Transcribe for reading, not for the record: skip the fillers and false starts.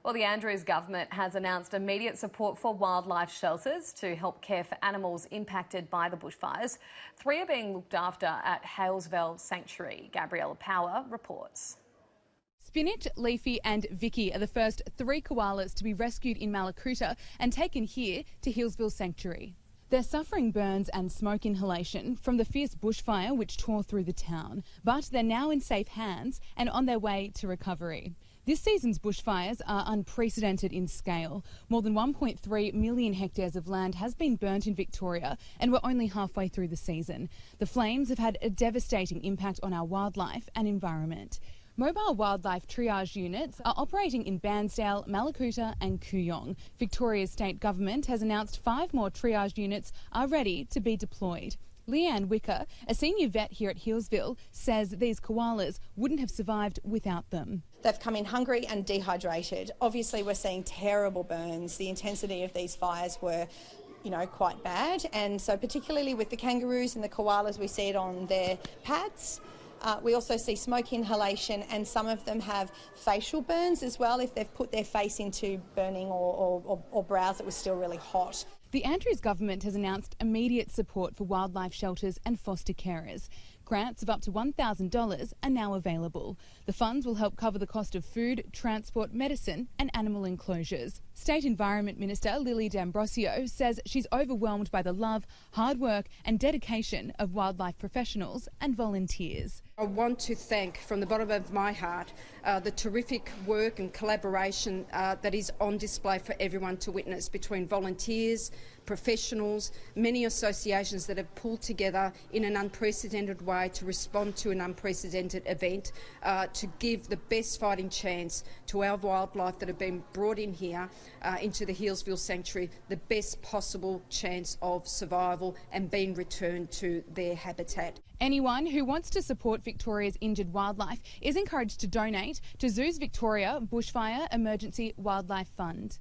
Well, the Andrews government has announced immediate support for wildlife shelters to help care for animals impacted by the bushfires. 3 are being looked after at Halesville Sanctuary. Gabriella Power reports. Spinach, Leafy and Vicky are the first 3 koalas to be rescued in Malakuta and taken here to Halesville Sanctuary. They're suffering burns and smoke inhalation from the fierce bushfire which tore through the town, but they're now in safe hands and on their way to recovery. This season's bushfires are unprecedented in scale. More than 1.3 million hectares of land has been burnt in Victoria, and we're only halfway through the season. The flames have had a devastating impact on our wildlife and environment. Mobile wildlife triage units are operating in Bairnsdale, Malakuta and Kooyong. Victoria's state government has announced 5 more triage units are ready to be deployed. Leanne Wicker, a senior vet here at Halesville, says these koalas wouldn't have survived without them. They've come in hungry and dehydrated. Obviously, we're seeing terrible burns. The intensity of these fires were quite bad. And so particularly with the kangaroos and the koalas, we see it on their pads. We also see smoke inhalation, and some of them have facial burns as well if they've put their face into burning or browse that was still really hot. The Andrews government has announced immediate support for wildlife shelters and foster carers. Grants of up to $1,000 are now available. The funds will help cover the cost of food, transport, medicine and animal enclosures. State Environment Minister Lily D'Ambrosio says she's overwhelmed by the love, hard work and dedication of wildlife professionals and volunteers. I want to thank from the bottom of my heart the terrific work and collaboration that is on display for everyone to witness between volunteers, professionals, many associations that have pulled together in an unprecedented way to respond to an unprecedented event, to give the best fighting chance to our wildlife that have been brought in here into the Halesville Sanctuary, the best possible chance of survival and being returned to their habitat. Anyone who wants to support Victoria's injured wildlife is encouraged to donate to Zoos Victoria Bushfire Emergency Wildlife Fund.